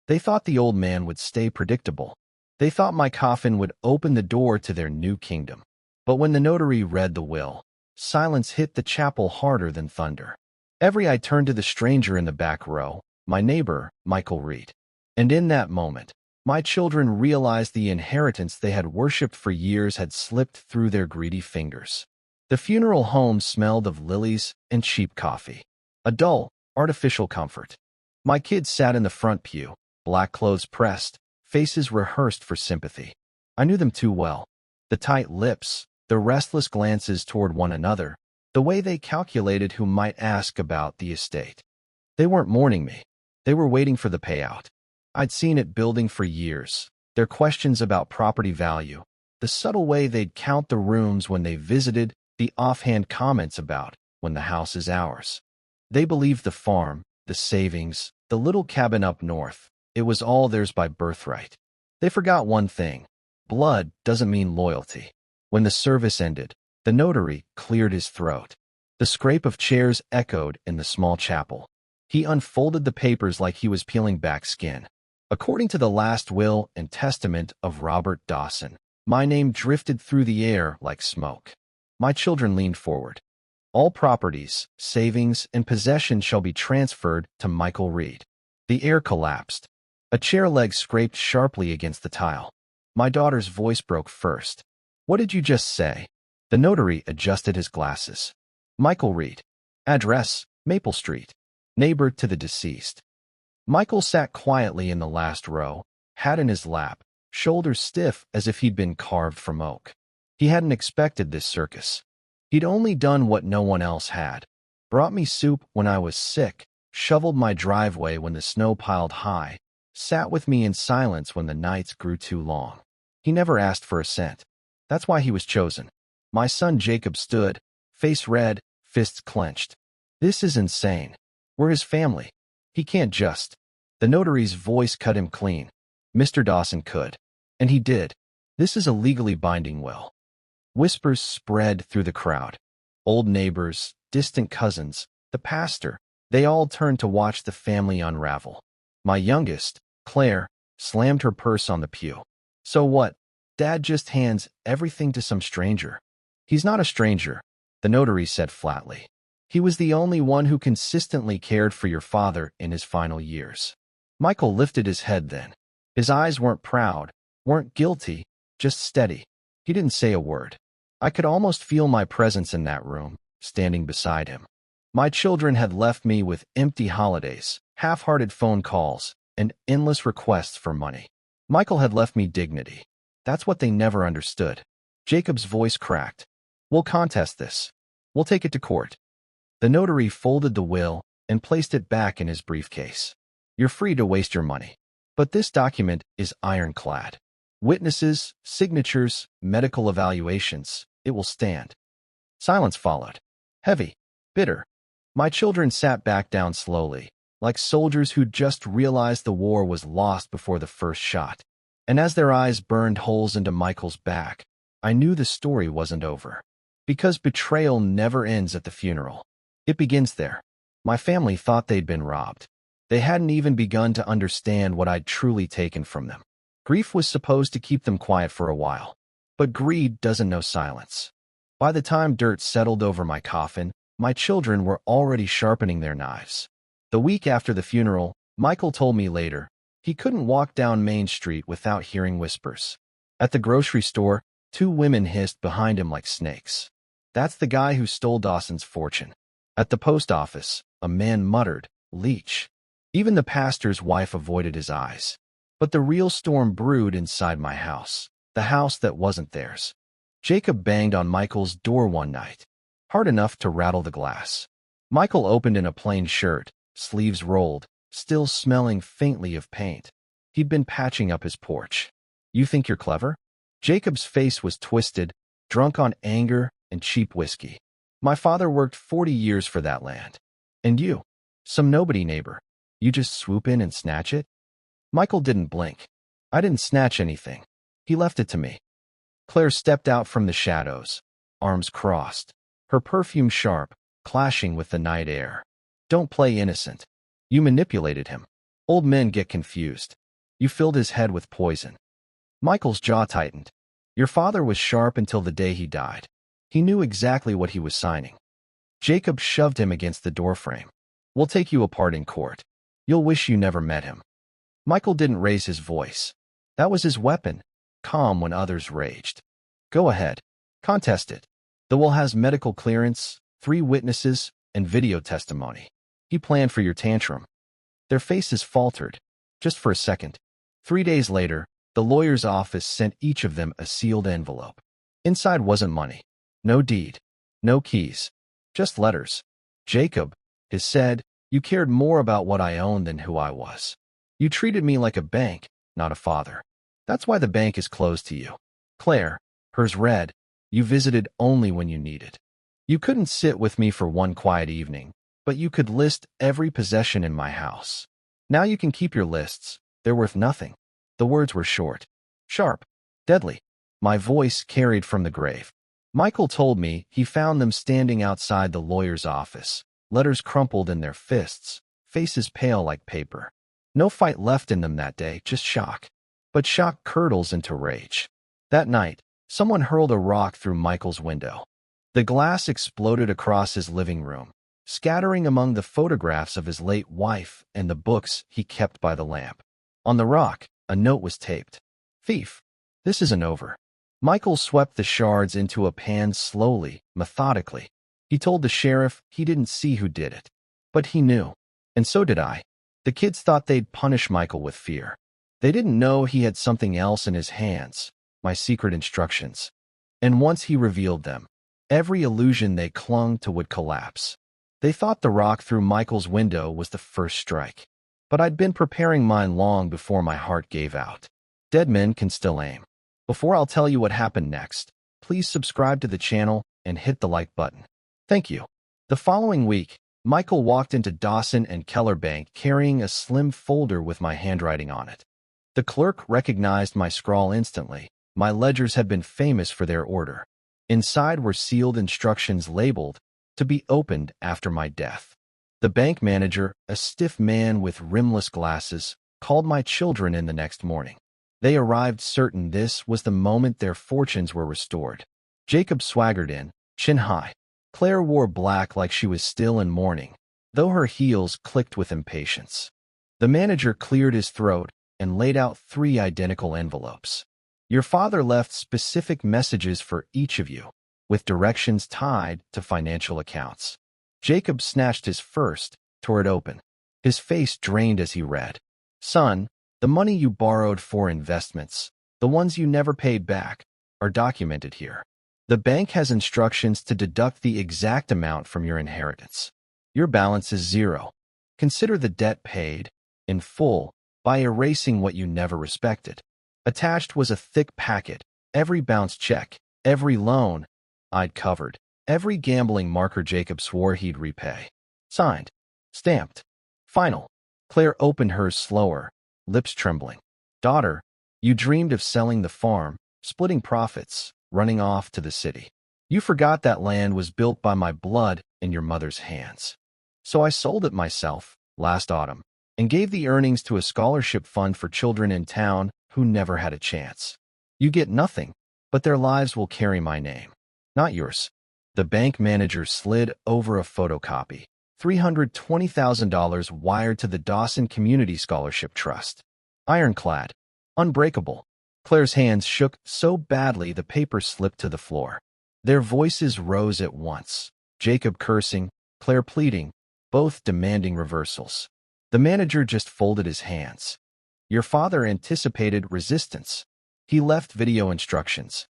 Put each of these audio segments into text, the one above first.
They thought the old man would stay predictable. They thought my coffin would open the door to their new kingdom. But when the notary read the will, silence hit the chapel harder than thunder. Every eye turned to the stranger in the back row, my neighbor, Michael Reed. And in that moment, my children realized the inheritance they had worshipped for years had slipped through their greedy fingers. The funeral home smelled of lilies and cheap coffee, a dull, artificial comfort. My kids sat in the front pew, black clothes pressed, faces rehearsed for sympathy. I knew them too well. The tight lips, the restless glances toward one another, the way they calculated who might ask about the estate. They weren't mourning me. They were waiting for the payout. I'd seen it building for years. Their questions about property value, the subtle way they'd count the rooms when they visited, the offhand comments about when the house is ours. They believed the farm, the savings, the little cabin up north, it was all theirs by birthright. They forgot one thing. Blood doesn't mean loyalty. When the service ended, the notary cleared his throat. The scrape of chairs echoed in the small chapel. He unfolded the papers like he was peeling back skin. According to the last will and testament of Robert Dawson, my name drifted through the air like smoke. My children leaned forward. All properties, savings, and possessions shall be transferred to Michael Reed. The air collapsed. A chair leg scraped sharply against the tile. My daughter's voice broke first. "What did you just say?" The notary adjusted his glasses. "Michael Reed. Address, Maple Street. Neighbor to the deceased." Michael sat quietly in the last row, hat in his lap, shoulders stiff as if he'd been carved from oak. He hadn't expected this circus. He'd only done what no one else had. Brought me soup when I was sick, shoveled my driveway when the snow piled high, sat with me in silence when the nights grew too long. He never asked for a cent. That's why he was chosen. My son Jacob stood, face red, fists clenched. "This is insane. We're his family. He can't just." The notary's voice cut him clean. "Mr. Dawson could. And he did. This is a legally binding will." Whispers spread through the crowd. Old neighbors, distant cousins, the pastor, they all turned to watch the family unravel. My youngest, Claire, slammed her purse on the pew. "So what? Dad just hands everything to some stranger." "He's not a stranger," the notary said flatly. "He was the only one who consistently cared for your father in his final years." Michael lifted his head then. His eyes weren't proud, weren't guilty, just steady. He didn't say a word. I could almost feel my presence in that room, standing beside him. My children had left me with empty holidays, half-hearted phone calls, and endless requests for money. Michael had left me dignity. That's what they never understood. Jacob's voice cracked. "We'll contest this. We'll take it to court." The notary folded the will and placed it back in his briefcase. "You're free to waste your money. But this document is ironclad. Witnesses, signatures, medical evaluations, it will stand." Silence followed. Heavy, bitter. My children sat back down slowly, like soldiers who'd just realized the war was lost before the first shot. And as their eyes burned holes into Michael's back, I knew the story wasn't over. Because betrayal never ends at the funeral. It begins there. My family thought they'd been robbed. They hadn't even begun to understand what I'd truly taken from them. Grief was supposed to keep them quiet for a while. But greed doesn't know silence. By the time dirt settled over my coffin, my children were already sharpening their knives. The week after the funeral, Michael told me later, he couldn't walk down Main Street without hearing whispers. At the grocery store, two women hissed behind him like snakes. "That's the guy who stole Dawson's fortune." At the post office, a man muttered, "Leech." Even the pastor's wife avoided his eyes. But the real storm brewed inside my house, the house that wasn't theirs. Jacob banged on Michael's door one night, hard enough to rattle the glass. Michael opened in a plain shirt, sleeves rolled, still smelling faintly of paint. He'd been patching up his porch. "You think you're clever?" Jacob's face was twisted, drunk on anger and cheap whiskey. "My father worked 40 years for that land. And you, some nobody neighbor, you just swoop in and snatch it?" Michael didn't blink. "I didn't snatch anything. He left it to me." Claire stepped out from the shadows, arms crossed, her perfume sharp, clashing with the night air. "Don't play innocent. You manipulated him." Old men get confused. You filled his head with poison. Michael's jaw tightened. Your father was sharp until the day he died. He knew exactly what he was signing. Jacob shoved him against the doorframe. We'll take you apart in court. You'll wish you never met him. Michael didn't raise his voice. That was his weapon, calm when others raged. Go ahead. Contest it. The will has medical clearance, 3 witnesses, and video testimony. He planned for your tantrum. Their faces faltered, just for a second. 3 days later, the lawyer's office sent each of them a sealed envelope. Inside wasn't money. No deed. No keys. Just letters. Jacob, it said, you cared more about what I owned than who I was. You treated me like a bank, not a father. That's why the bank is closed to you. Claire, hers read, you visited only when you needed. You couldn't sit with me for one quiet evening, but you could list every possession in my house. Now you can keep your lists. They're worth nothing. The words were short, sharp, deadly. My voice carried from the grave. Michael told me he found them standing outside the lawyer's office, letters crumpled in their fists, faces pale like paper. No fight left in them that day, just shock. But shock curdles into rage. That night, someone hurled a rock through Michael's window. The glass exploded across his living room, scattering among the photographs of his late wife and the books he kept by the lamp. On the rock, a note was taped. Thief, this isn't over. Michael swept the shards into a pan slowly, methodically. He told the sheriff he didn't see who did it. But he knew. And so did I. The kids thought they'd punish Michael with fear. They didn't know he had something else in his hands, my secret instructions. And once he revealed them, every illusion they clung to would collapse. They thought the rock through Michael's window was the first strike. But I'd been preparing mine long before my heart gave out. Dead men can still aim. Before I'll tell you what happened next, please subscribe to the channel and hit the like button. Thank you. The following week, Michael walked into Dawson and Keller Bank carrying a slim folder with my handwriting on it. The clerk recognized my scrawl instantly. My ledgers had been famous for their order. Inside were sealed instructions labeled, to be opened after my death. The bank manager, a stiff man with rimless glasses, called my children in the next morning. They arrived certain this was the moment their fortunes were restored. Jacob swaggered in, chin high. Claire wore black like she was still in mourning, though her heels clicked with impatience. The manager cleared his throat and laid out 3 identical envelopes. Your father left specific messages for each of you, with directions tied to financial accounts. Jacob snatched his first, tore it open. His face drained as he read. Son, the money you borrowed for investments, the ones you never paid back, are documented here. The bank has instructions to deduct the exact amount from your inheritance. Your balance is 0. Consider the debt paid, in full, by erasing what you never respected. Attached was a thick packet, every bounce check, every loan I'd covered, every gambling marker Jacob swore he'd repay. Signed. Stamped. Final. Claire opened hers slower, lips trembling. Daughter, you dreamed of selling the farm, splitting profits, running off to the city. You forgot that land was built by my blood in your mother's hands. So I sold it myself, last autumn, and gave the earnings to a scholarship fund for children in town who never had a chance. You get nothing, but their lives will carry my name. Not yours. The bank manager slid over a photocopy. $320,000 wired to the Dawson Community Scholarship Trust. Ironclad. Unbreakable. Claire's hands shook so badly the paper slipped to the floor. Their voices rose at once. Jacob cursing, Claire pleading, both demanding reversals. The manager just folded his hands. Your father anticipated resistance. He left video instructions.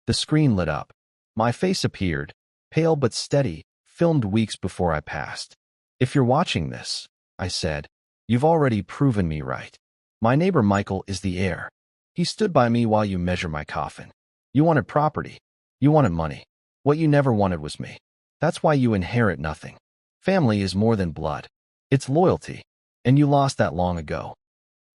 The screen lit up. My face appeared, pale but steady, filmed weeks before I passed. If you're watching this, I said, you've already proven me right. My neighbor Michael is the heir. He stood by me while you measure my coffin. You wanted property. You wanted money. What you never wanted was me. That's why you inherit nothing. Family is more than blood. It's loyalty. And you lost that long ago.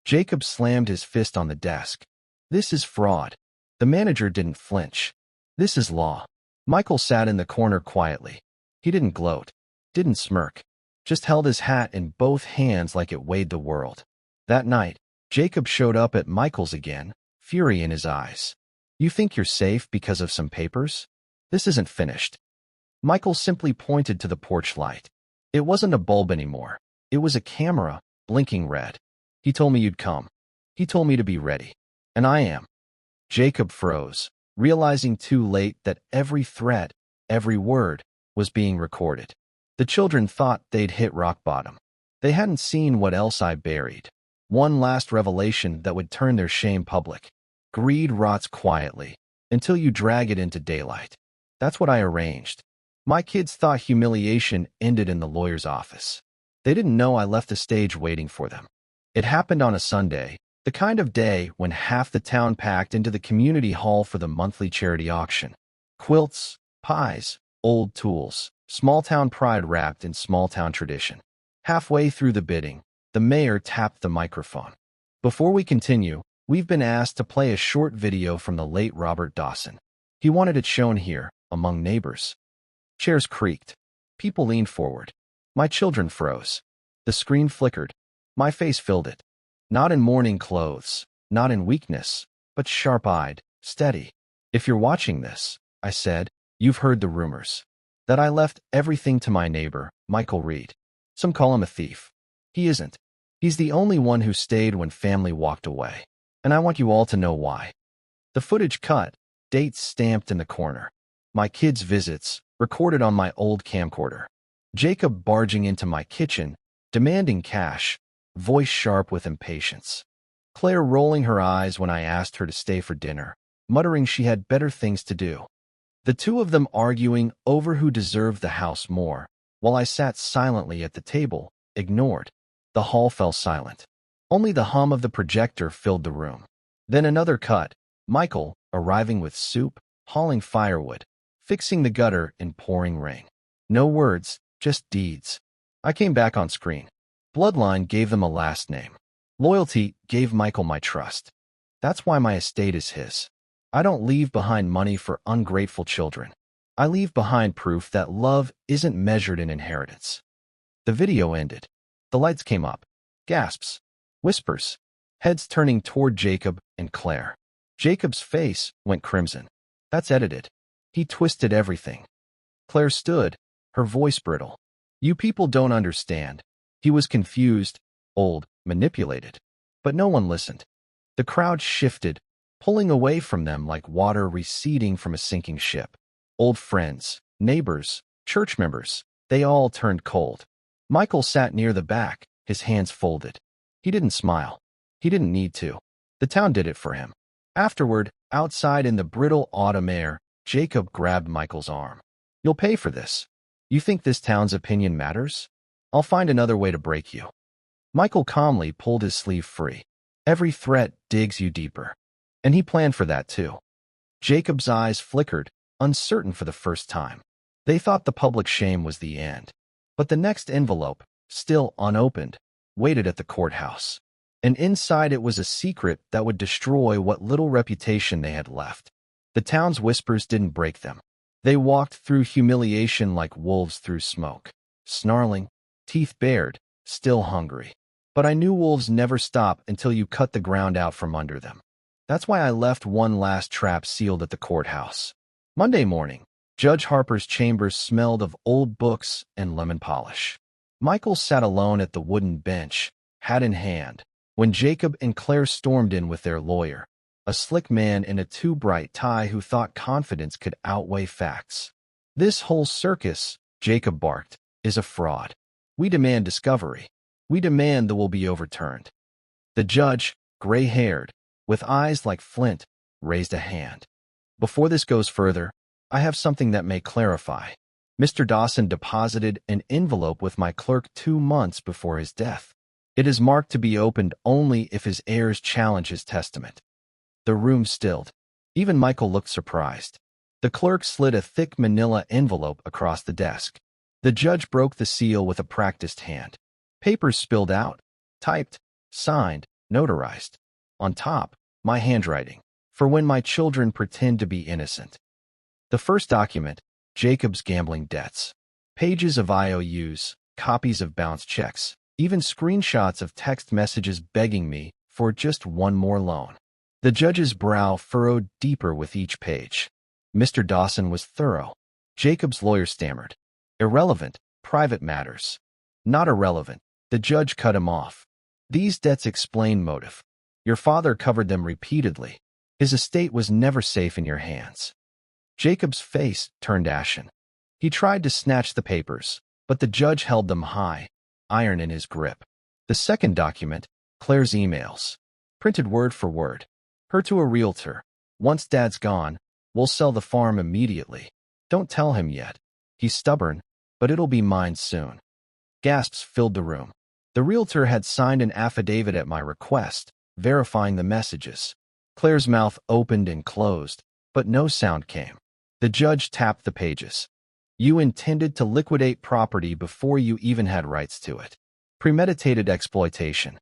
Jacob slammed his fist on the desk. This is fraud. The manager didn't flinch. This is law. Michael sat in the corner quietly. He didn't gloat, didn't smirk, just held his hat in both hands like it weighed the world. That night, Jacob showed up at Michael's again, fury in his eyes. You think you're safe because of some papers? This isn't finished. Michael simply pointed to the porch light. It wasn't a bulb anymore. It was a camera, blinking red. He told me you'd come. He told me to be ready. And I am. Jacob froze, realizing too late that every threat, every word, was being recorded. The children thought they'd hit rock bottom. They hadn't seen what else I buried. One last revelation that would turn their shame public. Greed rots quietly, until you drag it into daylight. That's what I arranged. My kids thought humiliation ended in the lawyer's office. They didn't know I left the stage waiting for them. It happened on a Sunday, the kind of day when half the town packed into the community hall for the monthly charity auction. Quilts, pies, old tools, small-town pride wrapped in small-town tradition. Halfway through the bidding, the mayor tapped the microphone. Before we continue, we've been asked to play a short video from the late Robert Dawson. He wanted it shown here, among neighbors. Chairs creaked. People leaned forward. My children froze. The screen flickered. My face filled it. Not in mourning clothes, not in weakness, but sharp-eyed, steady. If you're watching this, I said, you've heard the rumors. That I left everything to my neighbor, Michael Reed. Some call him a thief. He isn't. He's the only one who stayed when family walked away. And I want you all to know why. The footage cut, dates stamped in the corner. My kids' visits, recorded on my old camcorder. Jacob barging into my kitchen, demanding cash, voice sharp with impatience. Claire rolling her eyes when I asked her to stay for dinner, muttering she had better things to do. The two of them arguing over who deserved the house more, while I sat silently at the table, ignored. The hall fell silent. Only the hum of the projector filled the room. Then another cut, Michael, arriving with soup, hauling firewood, fixing the gutter in pouring rain. No words, just deeds. I came back on screen. Bloodline gave them a last name. Loyalty gave Michael my trust. That's why my estate is his. I don't leave behind money for ungrateful children. I leave behind proof that love isn't measured in inheritance. The video ended. The lights came up. Gasps. Whispers. Heads turning toward Jacob and Claire. Jacob's face went crimson. That's edited. He twisted everything. Claire stood, her voice brittle. You people don't understand. He was confused, old, manipulated. But no one listened. The crowd shifted, pulling away from them like water receding from a sinking ship. Old friends, neighbors, church members, they all turned cold. Michael sat near the back, his hands folded. He didn't smile. He didn't need to. The town did it for him. Afterward, outside in the brittle autumn air, Jacob grabbed Michael's arm. You'll pay for this. You think this town's opinion matters? I'll find another way to break you. Michael calmly pulled his sleeve free. Every threat digs you deeper. And he planned for that too. Jacob's eyes flickered, uncertain for the first time. They thought the public shame was the end. But the next envelope, still unopened, waited at the courthouse. And inside it was a secret that would destroy what little reputation they had left. The town's whispers didn't break them. They walked through humiliation like wolves through smoke, snarling, teeth bared, still hungry. But I knew wolves never stop until you cut the ground out from under them. That's why I left one last trap sealed at the courthouse. Monday morning, Judge Harper's chambers smelled of old books and lemon polish. Michael sat alone at the wooden bench, hat in hand, when Jacob and Claire stormed in with their lawyer, a slick man in a too-bright tie who thought confidence could outweigh facts. This whole circus, Jacob barked, is a fraud. We demand discovery. We demand the will be overturned. The judge, gray-haired, with eyes like flint, raised a hand. Before this goes further, I have something that may clarify. Mr. Dawson deposited an envelope with my clerk 2 months before his death. It is marked to be opened only if his heirs challenge his testament. The room stilled. Even Michael looked surprised. The clerk slid a thick manila envelope across the desk. The judge broke the seal with a practiced hand. Papers spilled out, typed, signed, notarized. On top, my handwriting, for when my children pretend to be innocent. The first document, Jacob's gambling debts. Pages of IOUs, copies of bounced checks, even screenshots of text messages begging me for just one more loan. The judge's brow furrowed deeper with each page. Mr. Dawson was thorough. Jacob's lawyer stammered. Irrelevant, private matters. Not irrelevant. The judge cut him off. These debts explain motive. Your father covered them repeatedly. His estate was never safe in your hands. Jacob's face turned ashen. He tried to snatch the papers, but the judge held them high, iron in his grip. The second document, Claire's emails, printed word for word. Her to a realtor. Once Dad's gone, we'll sell the farm immediately. Don't tell him yet. He's stubborn, but it'll be mine soon. Gasps filled the room. The realtor had signed an affidavit at my request, verifying the messages. Claire's mouth opened and closed, but no sound came. The judge tapped the pages. You intended to liquidate property before you even had rights to it. Premeditated exploitation.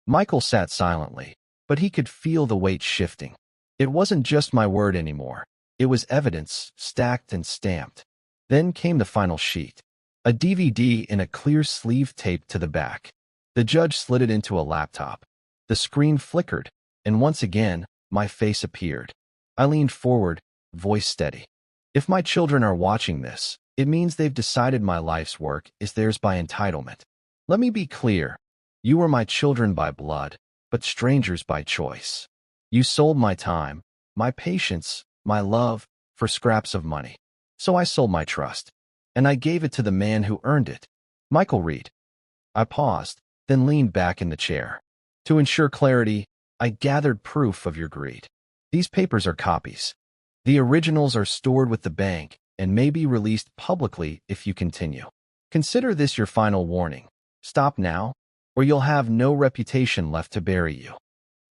Michael sat silently, but he could feel the weight shifting. It wasn't just my word anymore. It was evidence, stacked and stamped. Then came the final sheet. A DVD in a clear sleeve taped to the back. The judge slid it into a laptop. The screen flickered, and once again, my face appeared. I leaned forward, voice steady. If my children are watching this, it means they've decided my life's work is theirs by entitlement. Let me be clear. You were my children by blood, but strangers by choice. You sold my time, my patience, my love, for scraps of money. So I sold my trust, and I gave it to the man who earned it, Michael Reed. I paused, then leaned back in the chair. To ensure clarity, I gathered proof of your greed. These papers are copies. The originals are stored with the bank and may be released publicly if you continue. Consider this your final warning. Stop now, or you'll have no reputation left to bury you.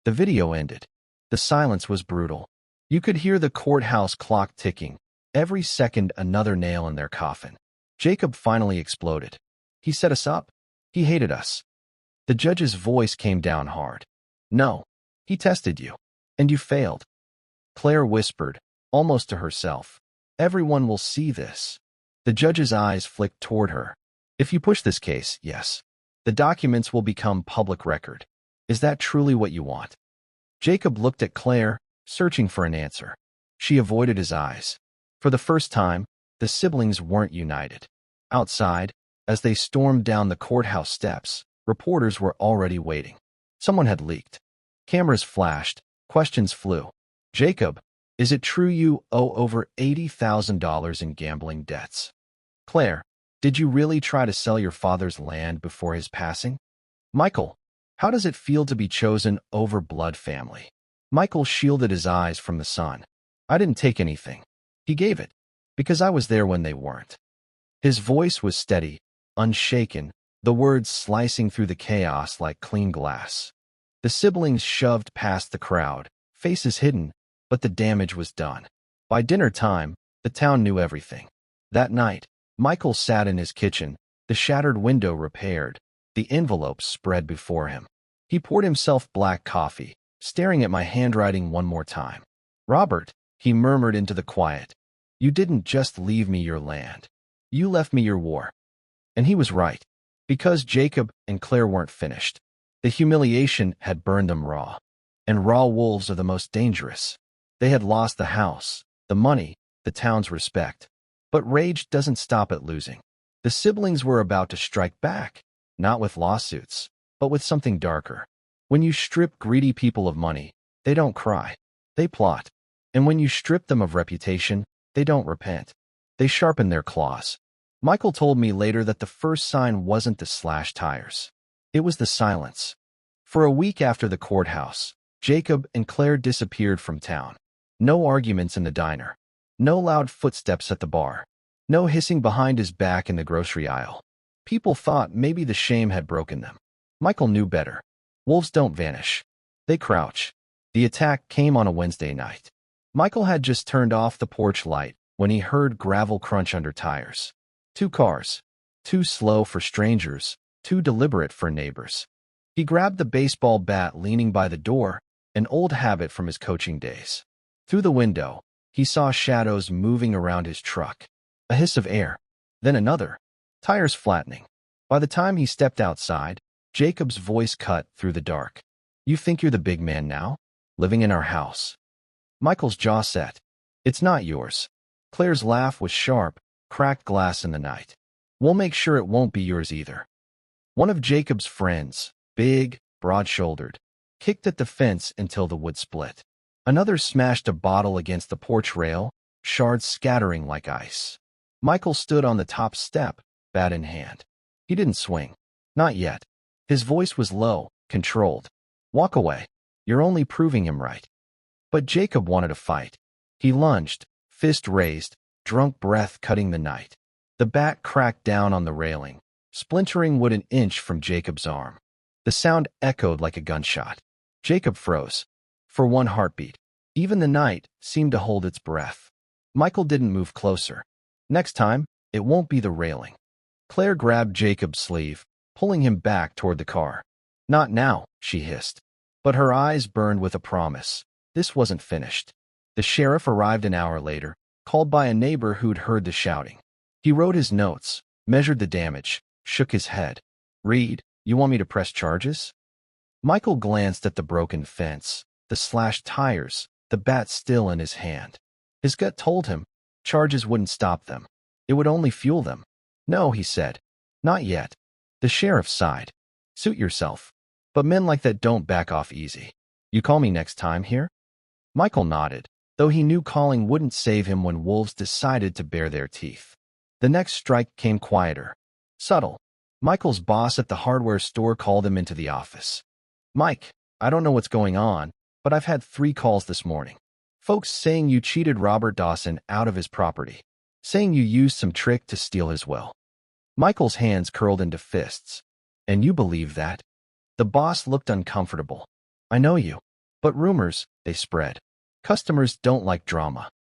The video ended. The silence was brutal. You could hear the courthouse clock ticking, every second another nail in their coffin. Jacob finally exploded. He set us up. He hated us. The judge's voice came down hard. No, he tested you, and you failed. Claire whispered, almost to herself. Everyone will see this. The judge's eyes flicked toward her. If you push this case, yes. The documents will become public record. Is that truly what you want? Jacob looked at Claire, searching for an answer. She avoided his eyes. For the first time, the siblings weren't united. Outside, as they stormed down the courthouse steps, reporters were already waiting. Someone had leaked. Cameras flashed. Questions flew. Jacob, is it true you owe over $80,000 in gambling debts? Claire, did you really try to sell your father's land before his passing? Michael, how does it feel to be chosen over blood family? Michael shielded his eyes from the sun. I didn't take anything. He gave it, because I was there when they weren't. His voice was steady, unshaken, the words slicing through the chaos like clean glass. The siblings shoved past the crowd, faces hidden, but the damage was done. By dinner time, the town knew everything. That night, Michael sat in his kitchen, the shattered window repaired, the envelopes spread before him. He poured himself black coffee, staring at my handwriting one more time. Robert, he murmured into the quiet, you didn't just leave me your land. You left me your war. And he was right, because Jacob and Claire weren't finished. The humiliation had burned them raw. And raw wolves are the most dangerous. They had lost the house, the money, the town's respect. But rage doesn't stop at losing. The siblings were about to strike back, not with lawsuits, but with something darker. When you strip greedy people of money, they don't cry. They plot. And when you strip them of reputation, they don't repent. They sharpen their claws. Michael told me later that the first sign wasn't the slashed tires. It was the silence. For a week after the courthouse, Jacob and Claire disappeared from town. No arguments in the diner. No loud footsteps at the bar. No hissing behind his back in the grocery aisle. People thought maybe the shame had broken them. Michael knew better. Wolves don't vanish. They crouch. The attack came on a Wednesday night. Michael had just turned off the porch light when he heard gravel crunch under tires. 2 cars. Too slow for strangers, too deliberate for neighbors. He grabbed the baseball bat leaning by the door, an old habit from his coaching days. Through the window, he saw shadows moving around his truck. A hiss of air. Then another. Tires flattening. By the time he stepped outside, Jacob's voice cut through the dark. "You think you're the big man now? Living in our house?" Michael's jaw set. "It's not yours." Claire's laugh was sharp, cracked glass in the night. "We'll make sure it won't be yours either." One of Jacob's friends, big, broad-shouldered, kicked at the fence until the wood split. Another smashed a bottle against the porch rail, shards scattering like ice. Michael stood on the top step, bat in hand. He didn't swing. Not yet. His voice was low, controlled. "Walk away. You're only proving him right." But Jacob wanted to fight. He lunged, fist raised, drunk breath cutting the night. The bat cracked down on the railing, splintering wood an inch from Jacob's arm. The sound echoed like a gunshot. Jacob froze. For one heartbeat. Even the night seemed to hold its breath. Michael didn't move closer. "Next time, it won't be the railing." Claire grabbed Jacob's sleeve, pulling him back toward the car. "Not now," she hissed. But her eyes burned with a promise. This wasn't finished. The sheriff arrived an hour later, called by a neighbor who'd heard the shouting. He wrote his notes, measured the damage, shook his head. "Reed, you want me to press charges?" Michael glanced at the broken fence, the slashed tires, the bat still in his hand. His gut told him charges wouldn't stop them. It would only fuel them. "No," he said. "Not yet." The sheriff sighed. "Suit yourself. But men like that don't back off easy. You call me next time here?" Michael nodded, though he knew calling wouldn't save him when wolves decided to bare their teeth. The next strike came quieter. Subtle. Michael's boss at the hardware store called him into the office. "Mike, I don't know what's going on, but I've had 3 calls this morning. Folks saying you cheated Robert Dawson out of his property. Saying you used some trick to steal his will." Michael's hands curled into fists. "And you believe that?" The boss looked uncomfortable. "I know you. But rumors, they spread. Customers don't like drama."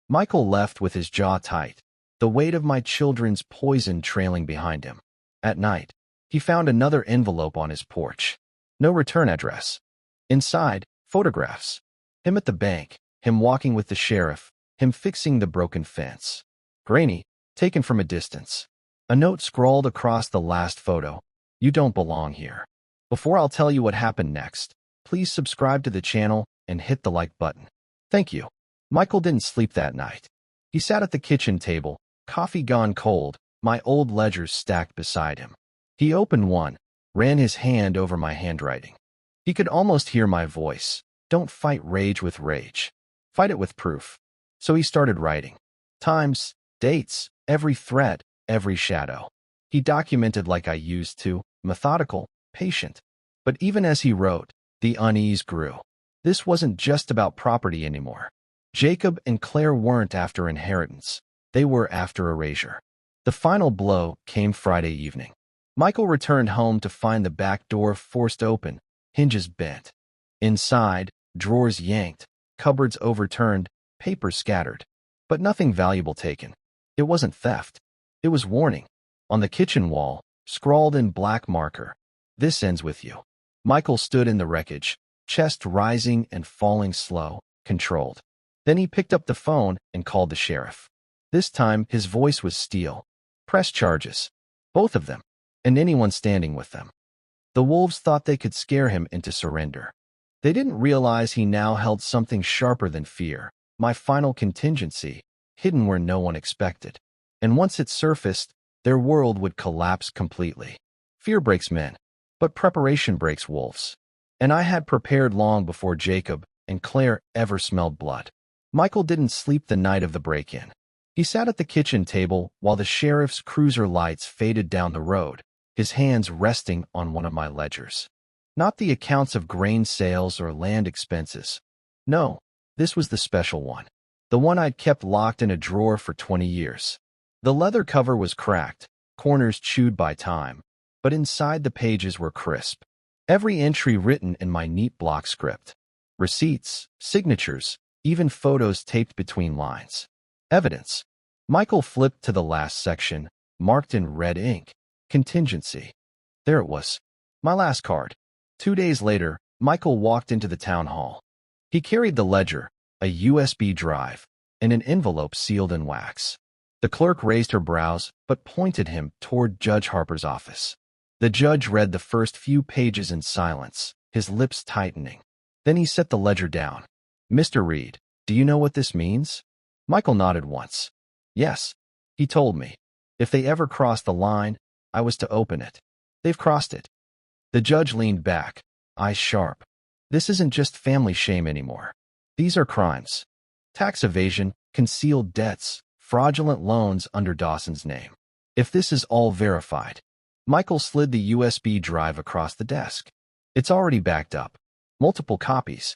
Michael left with his jaw tight, the weight of my children's poison trailing behind him. At night, he found another envelope on his porch. No return address. Inside, photographs. Him at the bank, him walking with the sheriff, him fixing the broken fence. Grainy, taken from a distance. A note scrawled across the last photo. "You don't belong here." Before I'll tell you what happened next, please subscribe to the channel and hit the like button. Thank you. Michael didn't sleep that night. He sat at the kitchen table, coffee gone cold, my old ledgers stacked beside him. He opened one, ran his hand over my handwriting. He could almost hear my voice. "Don't fight rage with rage. Fight it with proof." So he started writing. Times, dates, every thread, every shadow. He documented like I used to, methodical, patient. But even as he wrote, the unease grew. This wasn't just about property anymore. Jacob and Claire weren't after inheritance. They were after erasure. The final blow came Friday evening. Michael returned home to find the back door forced open, hinges bent. Inside, drawers yanked, cupboards overturned, paper scattered. But nothing valuable taken. It wasn't theft. It was warning. On the kitchen wall, scrawled in black marker, "This ends with you." Michael stood in the wreckage, chest rising and falling slow, controlled. Then he picked up the phone and called the sheriff. This time, his voice was steel. "Press charges. Both of them. And anyone standing with them." The wolves thought they could scare him into surrender. They didn't realize he now held something sharper than fear, my final contingency, hidden where no one expected. And once it surfaced, their world would collapse completely. Fear breaks men, but preparation breaks wolves. And I had prepared long before Jacob and Claire ever smelled blood. Michael didn't sleep the night of the break-in. He sat at the kitchen table while the sheriff's cruiser lights faded down the road, his hands resting on one of my ledgers. Not the accounts of grain sales or land expenses. No, this was the special one. The one I'd kept locked in a drawer for 20 years. The leather cover was cracked, corners chewed by time, but inside the pages were crisp. Every entry written in my neat block script. Receipts, signatures, even photos taped between lines. Evidence. Michael flipped to the last section, marked in red ink. Contingency. There it was. My last card. 2 days later, Michael walked into the town hall. He carried the ledger, a USB drive, and an envelope sealed in wax. The clerk raised her brows, but pointed him toward Judge Harper's office. The judge read the first few pages in silence, his lips tightening. Then he set the ledger down. "Mr. Reed, do you know what this means?" Michael nodded once. "Yes," he told me. "If they ever crossed the line, I was to open it. They've crossed it." The judge leaned back, eyes sharp. "This isn't just family shame anymore. These are crimes. Tax evasion, concealed debts, fraudulent loans under Dawson's name. If this is all verified." Michael slid the USB drive across the desk. "It's already backed up. Multiple copies."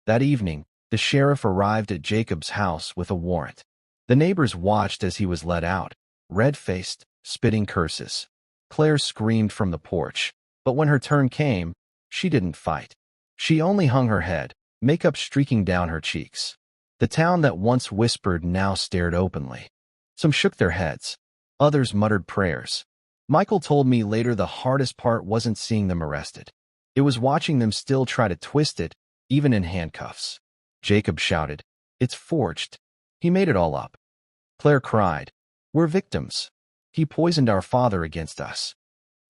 That evening, the sheriff arrived at Jacob's house with a warrant. The neighbors watched as he was let out, red-faced, spitting curses. Claire screamed from the porch, but when her turn came, she didn't fight. She only hung her head, makeup streaking down her cheeks. The town that once whispered now stared openly. Some shook their heads. Others muttered prayers. Michael told me later the hardest part wasn't seeing them arrested. It was watching them still try to twist it, even in handcuffs. Jacob shouted, "It's forged. He made it all up." Claire cried, "We're victims. He poisoned our father against us."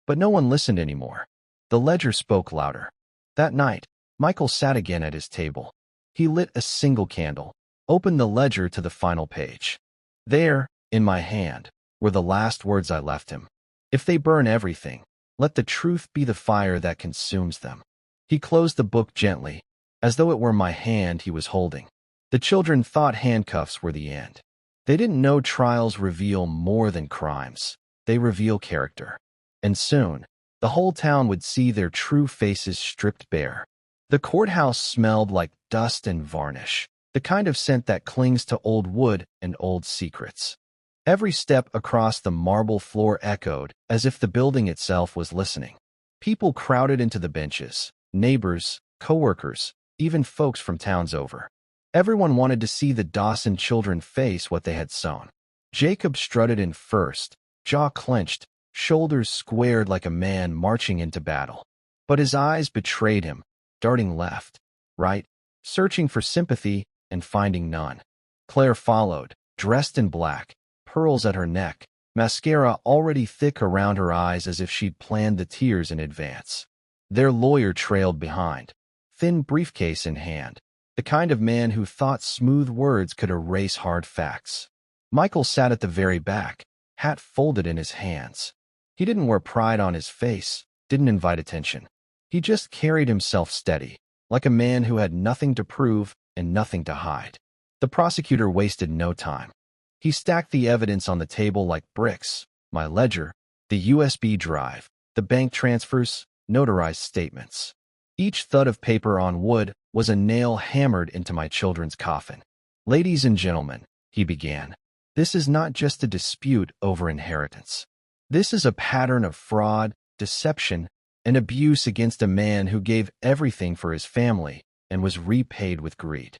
But no one listened anymore. The ledger spoke louder. That night, Michael sat again at his table. He lit a single candle, opened the ledger to the final page. There, in my hand, were the last words I left him. "If they burn everything, let the truth be the fire that consumes them." He closed the book gently, as though it were my hand he was holding. The children thought handcuffs were the end. They didn't know trials reveal more than crimes. They reveal character. And soon, the whole town would see their true faces stripped bare. The courthouse smelled like dust and varnish, the kind of scent that clings to old wood and old secrets. Every step across the marble floor echoed as if the building itself was listening. People crowded into the benches, neighbors, coworkers, even folks from towns over. Everyone wanted to see the Dawson children face what they had sown. Jacob strutted in first, jaw clenched, shoulders squared like a man marching into battle. But his eyes betrayed him, darting left, right, searching for sympathy and finding none. Claire followed, dressed in black, pearls at her neck, mascara already thick around her eyes as if she'd planned the tears in advance. Their lawyer trailed behind, thin briefcase in hand, the kind of man who thought smooth words could erase hard facts. Michael sat at the very back, hat folded in his hands. He didn't wear pride on his face, didn't invite attention. He just carried himself steady, like a man who had nothing to prove and nothing to hide. The prosecutor wasted no time. He stacked the evidence on the table like bricks: my ledger, the USB drive, the bank transfers, notarized statements. Each thud of paper on wood was a nail hammered into my children's coffin. "Ladies and gentlemen," he began, "this is not just a dispute over inheritance. This is a pattern of fraud, deception, and abuse against a man who gave everything for his family and was repaid with greed."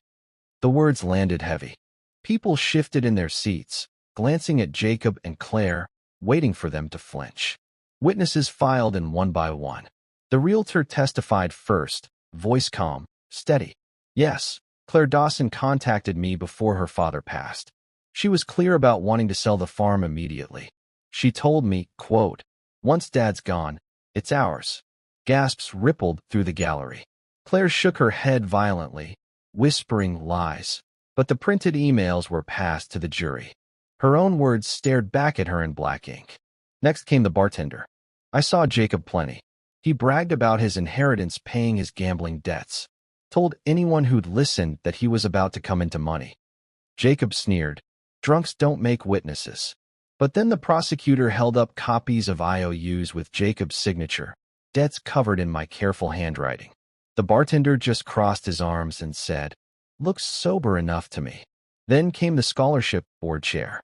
The words landed heavy. People shifted in their seats, glancing at Jacob and Claire, waiting for them to flinch. Witnesses filed in one by one. The realtor testified first, voice calm, steady. "Yes, Claire Dawson contacted me before her father passed. She was clear about wanting to sell the farm immediately. She told me, quote, 'Once Dad's gone, it's ours.'" Gasps rippled through the gallery. Claire shook her head violently, whispering lies. But the printed emails were passed to the jury. Her own words stared back at her in black ink. Next came the bartender. "I saw Jacob plenty. He bragged about his inheritance paying his gambling debts. Told anyone who'd listen that he was about to come into money." Jacob sneered, "Drunks don't make witnesses." But then the prosecutor held up copies of IOUs with Jacob's signature, debts covered in my careful handwriting. The bartender just crossed his arms and said, "Looks sober enough to me." Then came the scholarship board chair.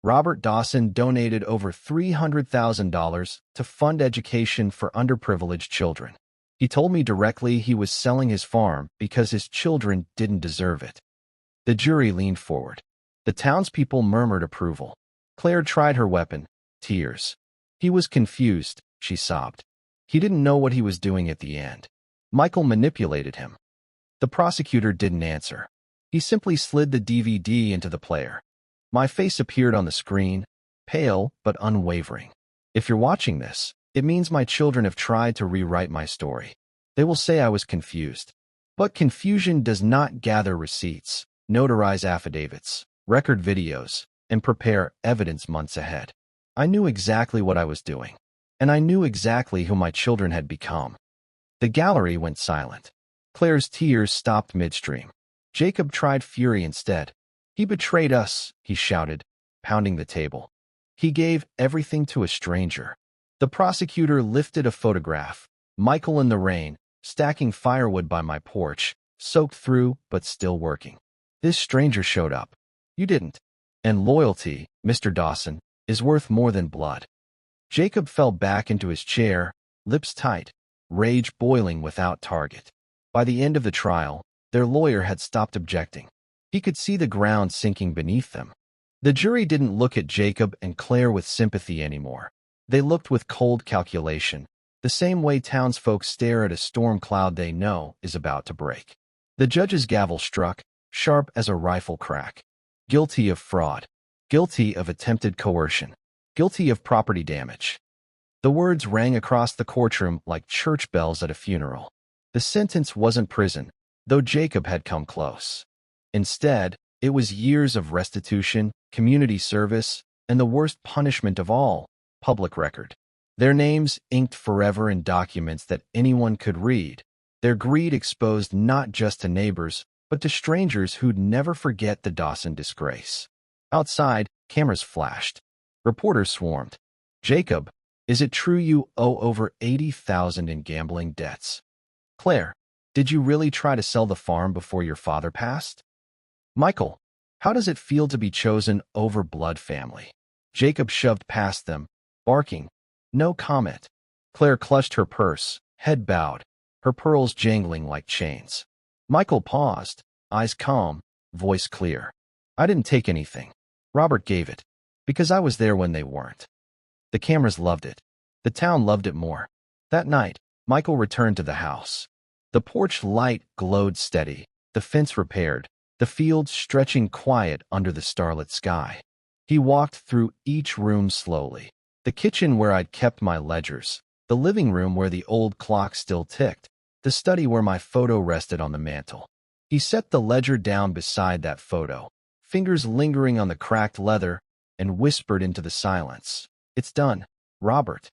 Robert Dawson donated over $300,000 to fund education for underprivileged children. He told me directly he was selling his farm because his children didn't deserve it. The jury leaned forward. The townspeople murmured approval. Claire tried her weapon, tears. "He was confused," she sobbed. "He didn't know what he was doing at the end. Michael manipulated him." The prosecutor didn't answer. He simply slid the DVD into the player. My face appeared on the screen, pale but unwavering. "If you're watching this, It means my children have tried to rewrite my story. They will say I was confused. But confusion does not gather receipts, notarize affidavits, record videos, and prepare evidence months ahead. I knew exactly what I was doing, and I knew exactly who my children had become. The gallery went silent. Claire's tears stopped midstream. Jacob tried fury instead. He betrayed us, he shouted, pounding the table. He gave everything to a stranger. The prosecutor lifted a photograph, Michael in the rain, stacking firewood by my porch, soaked through but still working. This stranger showed up. You didn't. And loyalty, Mr. Dawson, is worth more than blood. Jacob fell back into his chair, lips tight, rage boiling without target. By the end of the trial, their lawyer had stopped objecting. He could see the ground sinking beneath them. The jury didn't look at Jacob and Claire with sympathy anymore. They looked with cold calculation, the same way townsfolk stare at a storm cloud they know is about to break. The judge's gavel struck, sharp as a rifle crack. Guilty of fraud. Guilty of attempted coercion. Guilty of property damage. The words rang across the courtroom like church bells at a funeral. The sentence wasn't prison, though Jacob had come close. Instead, it was years of restitution, community service, and the worst punishment of all, public record. Their names inked forever in documents that anyone could read. Their greed exposed not just to neighbors, but to strangers who'd never forget the Dawson disgrace. Outside, cameras flashed. Reporters swarmed. Jacob, is it true you owe over $80,000 in gambling debts? Claire, did you really try to sell the farm before your father passed? Michael, how does it feel to be chosen over blood family? Jacob shoved past them, barking. No comment. Claire clutched her purse, head bowed, her pearls jangling like chains. Michael paused, eyes calm, voice clear. I didn't take anything. Robert gave it, because I was there when they weren't. The cameras loved it. The town loved it more. That night, Michael returned to the house. The porch light glowed steady, the fence repaired, the fields stretching quiet under the starlit sky. He walked through each room slowly. The kitchen where I'd kept my ledgers, the living room where the old clock still ticked, the study where my photo rested on the mantel. He set the ledger down beside that photo, fingers lingering on the cracked leather, and whispered into the silence. It's done, Robert.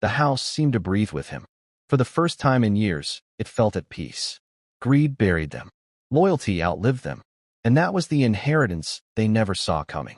The house seemed to breathe with him. For the first time in years, it felt at peace. Greed buried them. Loyalty outlived them. And that was the inheritance they never saw coming.